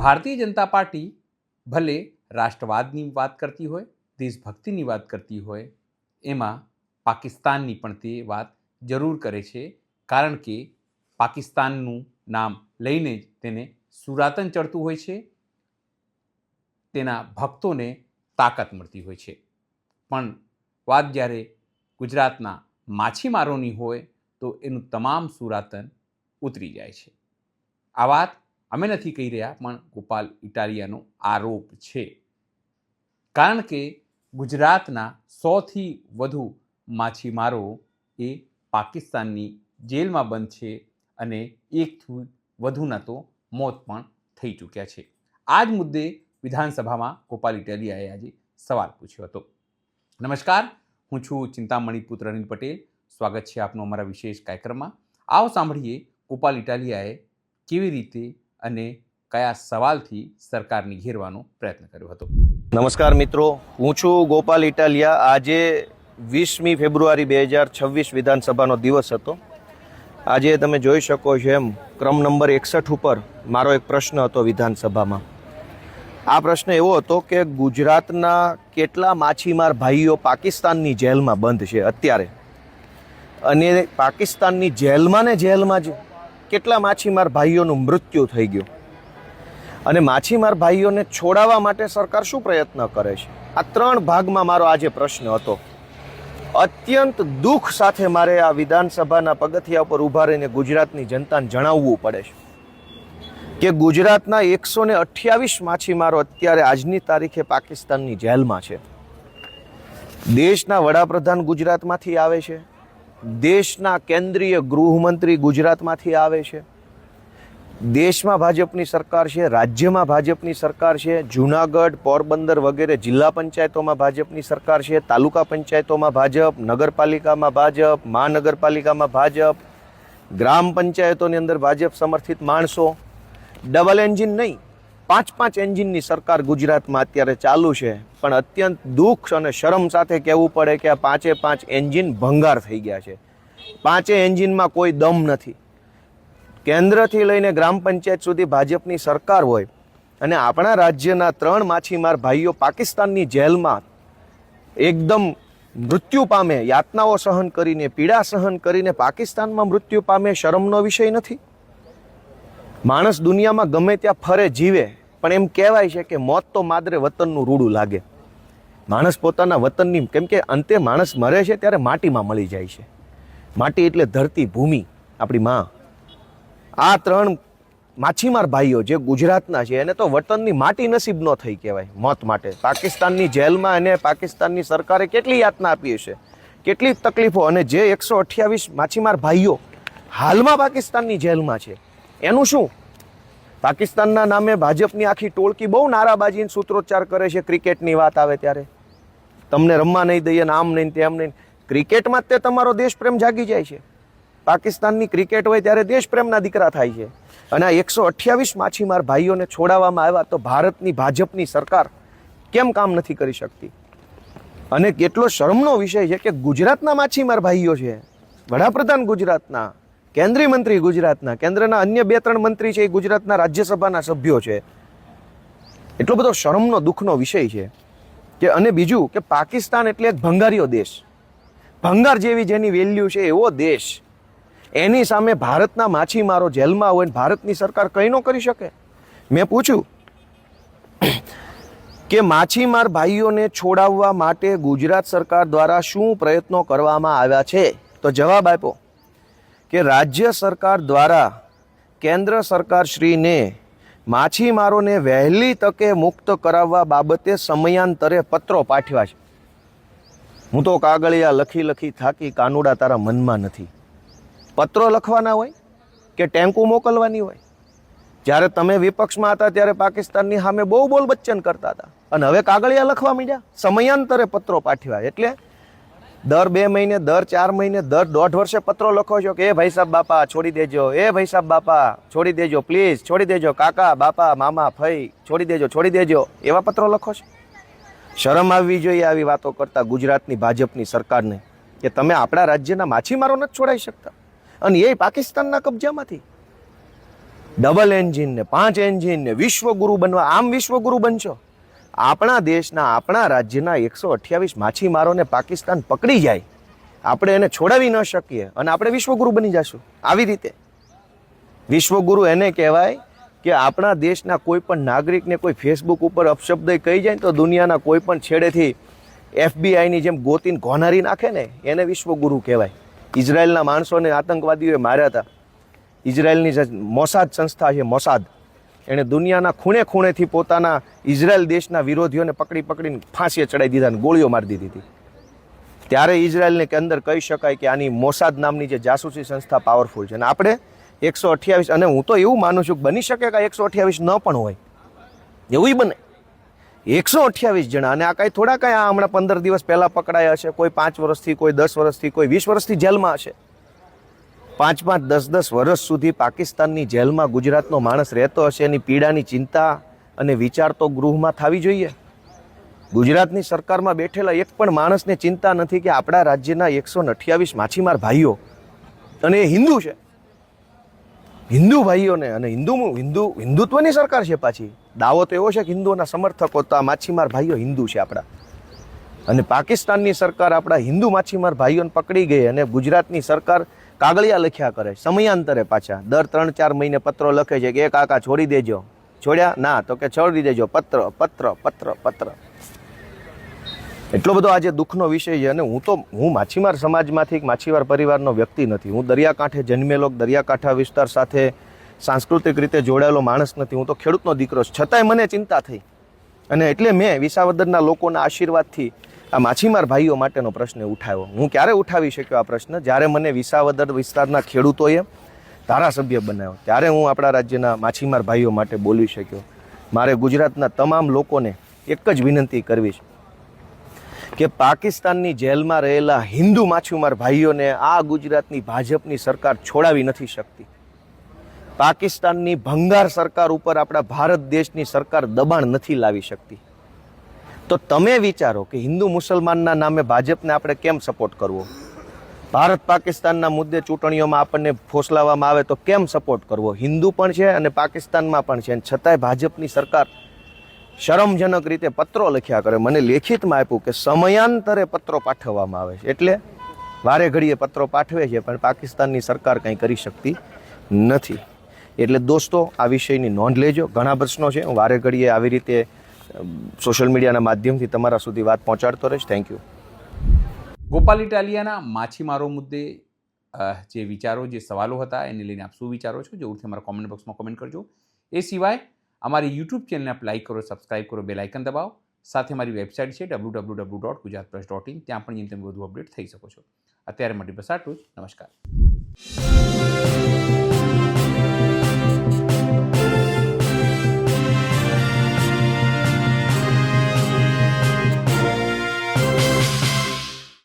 Bharatiya Janata party ભલે રાષ્ટ્રવાદની વાત કરતી હોય, દેશભક્તિની વાત કરતી હોય, એમાં પાકિસ્તાનની પણ તે વાત જરૂર કરે છે, કારણ કે પાકિસ્તાનનું નામ લઈને જ તેને સુરાતન ચડતું હોય છે, તેના ભક્તોને તાકાત મળતી હોય છે. પણ વાત જ્યારે ગુજરાતના માછીમારોની હોય તો એનું તમામ સુરાતન ઉતરી જાય છે. આ વાત અમે નથી કહી રહ્યા, પણ ગોપાલ ઇટાલિયાનો આરોપ છે. કારણ કે ગુજરાતના 100થી વધુ માછીમારો એ પાકિસ્તાનની જેલમાં બંધ છે અને 1થી વધુના તો મોત પણ થઈ ચૂક્યા છે. આ જ મુદ્દે વિધાનસભામાં ગોપાલ ઇટાલિયાએ આજે સવાલ પૂછ્યો હતો. નમસ્કાર, હું છું ચિંતામણી પુત્ર અનિલ પટેલ. સ્વાગત છે આપનું અમારા વિશેષ કાર્યક્રમમાં. આવો સાંભળીએ ગોપાલ ઇટાલિયાએ કેવી રીતે અને કયા સવાલથી સરકારને ઘેરવાનો પ્રયત્ન કર્યો હતો. નમસ્કાર મિત્રો, હું છું ગોપાલ ઇટાલિયા. આજે 20મી ફેબ્રુઆરી 2026 વિધાનસભાનો દિવસ હતો. આજે તમે જોઈ શકો છો એમ ક્રમ નંબર 61 ઉપર મારો એક પ્રશ્ન હતો વિધાનસભામાં. આ પ્રશ્ન એવો હતો કે ગુજરાતના કેટલા માછીમાર ભાઈઓ પાકિસ્તાનની જેલમાં બંધ છે અત્યારે, અને પાકિસ્તાનની જેલમાં જ કેટલા માછીમાર ભાઈઓનું મૃત્યુ થઈ ગયું, અને માછીમાર ભાઈઓને છોડાવવા માટે સરકાર શું પ્રયત્ન કરે છે. આ 3 ભાગમાં મારો આજે પ્રશ્ન હતો. અત્યંત દુઃખ સાથે મારે આ વિધાનસભાના પગથિયા ઉપર ઊભા રહીને ગુજરાતની જનતાને જણાવવું પડે છે કે ગુજરાતના 128 માછીમારો અત્યારે આજની તારીખે પાકિસ્તાનની જેલમાં છે. દેશના વડાપ્રધાન ગુજરાતમાંથી આવે છે, દેશના કેન્દ્રીય ગૃહમંત્રી ગુજરાતમાંથી આવે છે, દેશમાં ભાજપની સરકાર છે, રાજ્યમાં ભાજપની સરકાર છે, જૂનાગઢ, પોરબંદર વગેરે જિલ્લા પંચાયતોમાં ભાજપની સરકાર છે, તાલુકા પંચાયતોમાં ભાજપ, નગરપાલિકામાં ભાજપ, મહાનગરપાલિકામાં ભાજપ, ગ્રામ પંચાયતોની અંદર ભાજપ સમર્થિત માણસો. ડબલ એન્જિન નહીં, 5-5 એન્જિનની સરકાર ગુજરાતમાં અત્યારે ચાલુ છે. પણ અત્યંત દુઃખ અને શરમ સાથે કહેવું પડે કે આ 5 એન્જિન ભંગાર થઈ ગયા છે. 5 એન્જિનમાં કોઈ દમ નથી. કેન્દ્રથી લઈને ગ્રામ પંચાયત સુધી ભાજપની સરકાર હોય, અને આપણા રાજ્યના 3 માછીમાર ભાઈઓ પાકિસ્તાનની જેલમાં એકદમ મૃત્યુ પામે, યાતનાઓ સહન કરીને, પીડા સહન કરીને પાકિસ્તાનમાં મૃત્યુ પામે. શરમનો વિષય નથી. માણસ દુનિયામાં ગમે ત્યાં ફરે જીવે, પણ એમ કહેવાય છે કે મોત તો માદરે વતનનું રૂડું લાગે. માણસ પોતાના વતનની, કેમ કે અંતે માણસ મરે છે ત્યારે માટીમાં મળી જાય છે. માટી એટલે ધરતી, ભૂમિ, આપણી માં. આ 3 માછીમાર ભાઈઓ જે ગુજરાતના છે એને તો વતનની માટી નસીબ ન થઈ કહેવાય મોત માટે. પાકિસ્તાનની જેલમાં એને પાકિસ્તાનની સરકારે કેટલી યાતના આપી હશે, કેટલી તકલીફો. અને જે 128 માછીમાર ભાઈઓ હાલમાં પાકિસ્તાનની જેલમાં છે એનું શું? પાકિસ્તાનના નામે ભાજપની આખી ટોળકી બહુ નારાબાજી સૂત્રોચ્ચાર કરે છે. ક્રિકેટની વાત આવે ત્યારે તમને રમવા નહીં દઈએ, આમ નહીં તેમ નહીં. ક્રિકેટમાં જ તે તમારો દેશપ્રેમ જાગી જાય છે. પાકિસ્તાનની ક્રિકેટ હોય ત્યારે દેશપ્રેમના દીકરા થાય છે. અને આ 128 માછીમાર ભાઈઓને છોડાવવામાં આવ્યા તો ભારતની ભાજપની સરકાર કેમ કામ નથી કરી શકતી? અને કેટલો શરમનો વિષય છે કે ગુજરાતના માછીમાર ભાઈઓ છે, વડાપ્રધાન ગુજરાતના, કેન્દ્રીય મંત્રી ગુજરાતના, કેન્દ્રના અન્ય 2-3 મંત્રી છે એ ગુજરાતના રાજ્યસભાના સભ્યો છે. એટલો બધો શરમનો દુઃખનો વિષય છે કે. અને બીજું કે પાકિસ્તાન એટલે એક ભંગારીયો દેશ, ભંગાર જેવી જેની વેલ્યુ છે એવો દેશ. એની સામે ભારતના માછીમારો જેલમાં હોય, ભારતની સરકાર કંઈ ન કરી શકે. મેં પૂછ્યું કે માછીમાર ભાઈઓને છોડાવવા માટે ગુજરાત સરકાર દ્વારા શું પ્રયત્નો કરવામાં આવ્યા છે, તો જવાબ આપ્યો કે રાજ્ય સરકાર દ્વારા કેન્દ્ર સરકારશ્રીને માછીમારોને વહેલી તકે મુક્ત કરાવવા બાબતે સમયાંતરે પત્રો પાઠવ્યા છે. હું તો કાગળિયા લખી થાકી, કાનુડા તારા મનમાં નથી. પત્રો લખવાના હોય કે ટેન્કુ મોકલવાની હોય? જ્યારે તમે વિપક્ષમાં હતા ત્યારે પાકિસ્તાનની સામે બહુ બોલ બચ્ચન કરતા હતા, અને હવે કાગળિયા લખવા માંડ્યા. સમયાંતરે પત્રો પાઠવ્યા એટલે દર 2 મહિને, દર 4 મહિને, દર 1.5 વર્ષે પત્રો લખો છો કે એ ભાઈ સાહેબ બાપા છોડી દેજો, એ ભાઈ સાહેબ બાપા છોડી દેજો, પ્લીઝ છોડી દેજો, કાકા બાપા મામા ફઈ છોડી દેજો, એવા પત્રો લખો છો. શરમ આવવી જોઈએ આવી વાતો કરતા ગુજરાતની ભાજપની સરકારને કે તમે આપણા રાજ્યના માછીમારો નથી છોડાઈ શકતા, અને એ પાકિસ્તાનના કબજામાંથી. ડબલ એન્જિન ને 5 એન્જિન ને વિશ્વગુરુ બનવા, આમ વિશ્વગુરુ બનશો? આપણા દેશના, આપણા રાજ્યના 128 માછીમારોને પાકિસ્તાન પકડી જાય, આપણે એને છોડાવી ન શકીએ અને આપણે વિશ્વગુરુ બની જશું. આવી રીતે વિશ્વગુરુ એને કહેવાય કે આપણા દેશના કોઈ પણ નાગરિકને કોઈ ફેસબુક ઉપર અપશબ્દ કહી જાય તો દુનિયાના કોઈ પણ છેડેથી FBI જેમ ગોતીને ઘોનારી નાખે ને, એને વિશ્વગુરુ કહેવાય. ઇઝરાયલના માણસોને આતંકવાદીઓએ માર્યા હતા. ઇઝરાયલની જે મોસાદ સંસ્થા છે, મોસાદ, એણે દુનિયાના ખૂણે ખૂણેથી પોતાના ઇઝરાયલ દેશના વિરોધીઓને પકડીને ફાંસીએ ચડાવી દીધા અને ગોળીઓ મારી દીધી હતી. ત્યારે ઇઝરાયલને કે અંદર કહી શકાય કે આની મોસાદ નામની જે જાસૂસી સંસ્થા પાવરફુલ છે. અને આપણે 128, અને હું તો એવું માનું છું કે બની શકે કે 128 ન પણ હોય, એવું બને 128 જણા. અને આ કાંઈ થોડા કાંઈ આ હમણાં 15 દિવસ પહેલાં પકડાયા હશે, કોઈ 5 વર્ષથી, કોઈ 10 વર્ષથી, કોઈ 20 વર્ષથી જેલમાં હશે. 5-5, 10-10 વર્ષ સુધી પાકિસ્તાનની જેલમાં ગુજરાતનો માણસ રહેતો હશે, એની પીડાની ચિંતા અને વિચાર તો ગૃહમાં થવી જોઈએ. ગુજરાતની સરકારમાં બેઠેલા એક પણ માણસને ચિંતા નથી કે આપણા રાજ્યના 128 માછીમાર ભાઈઓ, અને એ હિન્દુ છે, હિન્દુ ભાઈઓને, અને હિન્દુત્વની સરકાર છે પાછી. દાવો તો એવો છે કે હિન્દુઓના સમર્થકો, તો આ માછીમાર ભાઈઓ હિન્દુ છે આપણા. અને પાકિસ્તાનની સરકાર આપણા હિન્દુ માછીમાર ભાઈઓને પકડી ગઈ અને ગુજરાતની સરકાર કાગળિયા લખ્યા કરે સમયાંતરે, પાછા દર 3-4 મહિને પત્રો લખે છે કે એ કાકા છોડી દેજો. છોડ્યા ના, તો કે છોડી દેજો, પત્ર. એટલો બધો આજે દુઃખનો વિષય છે. અને હું માછીમાર સમાજમાંથી, માછીમાર પરિવારનો વ્યક્તિ નથી. હું દરિયાકાંઠે જન્મેલો, દરિયાકાંઠા વિસ્તાર સાથે સાંસ્કૃતિક રીતે જોડાયેલો માણસ નથી. હું તો ખેડૂતનો દીકરો છું. છતાંય મને ચિંતા થઈ, અને એટલે મેં વિસાવદરના લોકોના આશીર્વાદથી આ માછીમાર ભાઈઓ માટેનો પ્રશ્ન ઉઠાવ્યો. હું ક્યારે ઉઠાવી શક્યો આ પ્રશ્ન? જ્યારે મને વિસાવદર વિસ્તારના ખેડૂતોએ ધારાસભ્ય બનાવ્યો, ત્યારે હું આપણા રાજ્યના માછીમાર ભાઈઓ માટે બોલી શક્યો. મારે ગુજરાતના તમામ લોકોને એક જ વિનંતી કરવી છે કે પાકિસ્તાનની જેલમાં રહેલા હિન્દુ માછીમાર ભાઈઓને આ ગુજરાતની ભાજપની સરકાર છોડાવી નથી શકતી. પાકિસ્તાનની ભંગાર સરકાર ઉપર આપણા ભારત દેશની સરકાર દબાણ નથી લાવી શકતી. તો તમે વિચારો કે હિન્દુ મુસલમાનના નામે ભાજપને આપણે કેમ સપોર્ટ કરવો? ભારત પાકિસ્તાનના મુદ્દે ચૂંટણીઓમાં આપણને ફોસલાવવામાં આવે તો કેમ સપોર્ટ કરવો? હિન્દુ પણ છે અને પાકિસ્તાનમાં પણ છે, અને છતાંય ભાજપની સરકાર શરમજનક રીતે પત્રો લખ્યા કરે. મને લેખિતમાં આપ્યું કે સમયાંતરે પત્રો પાઠવવામાં આવે છે, એટલે વારે ઘડીએ પત્રો પાઠવે છે, પણ પાકિસ્તાનની સરકાર કંઈ કરી શકતી નથી. એટલે દોસ્તો, આ વિષયની નોંધ લેજો. ઘણા પ્રશ્નો છે, હું વારે ઘડીએ આવી રીતે સોશિયલ મીડિયાના માધ્યમથી તમારા સુધી વાત પહોંચાડતો રહીશ. Thank you. ગોપાલ ઇટાલિયાના માછીમારો મુદ્દે જે વિચારો, જે સવાલો હતા, એને લઈને આપ શું વિચારો છો, જરૂરથી અમારા કોમેન્ટ બોક્સમાં કોમેન્ટ કરજો. એ સિવાય અમારી યુટ્યુબ ચેનલને આપ લાઈક કરો, સબસ્ક્રાઈબ કરો, બેલ આઇકન દબાવો. સાથે મારી વેબસાઇટ છે www.gujaratpress.in, ત્યાં પણ તમે વધુ અપડેટ થઈ શકો છો. અત્યારે માટે બસ આટલું જ. નમસ્કાર.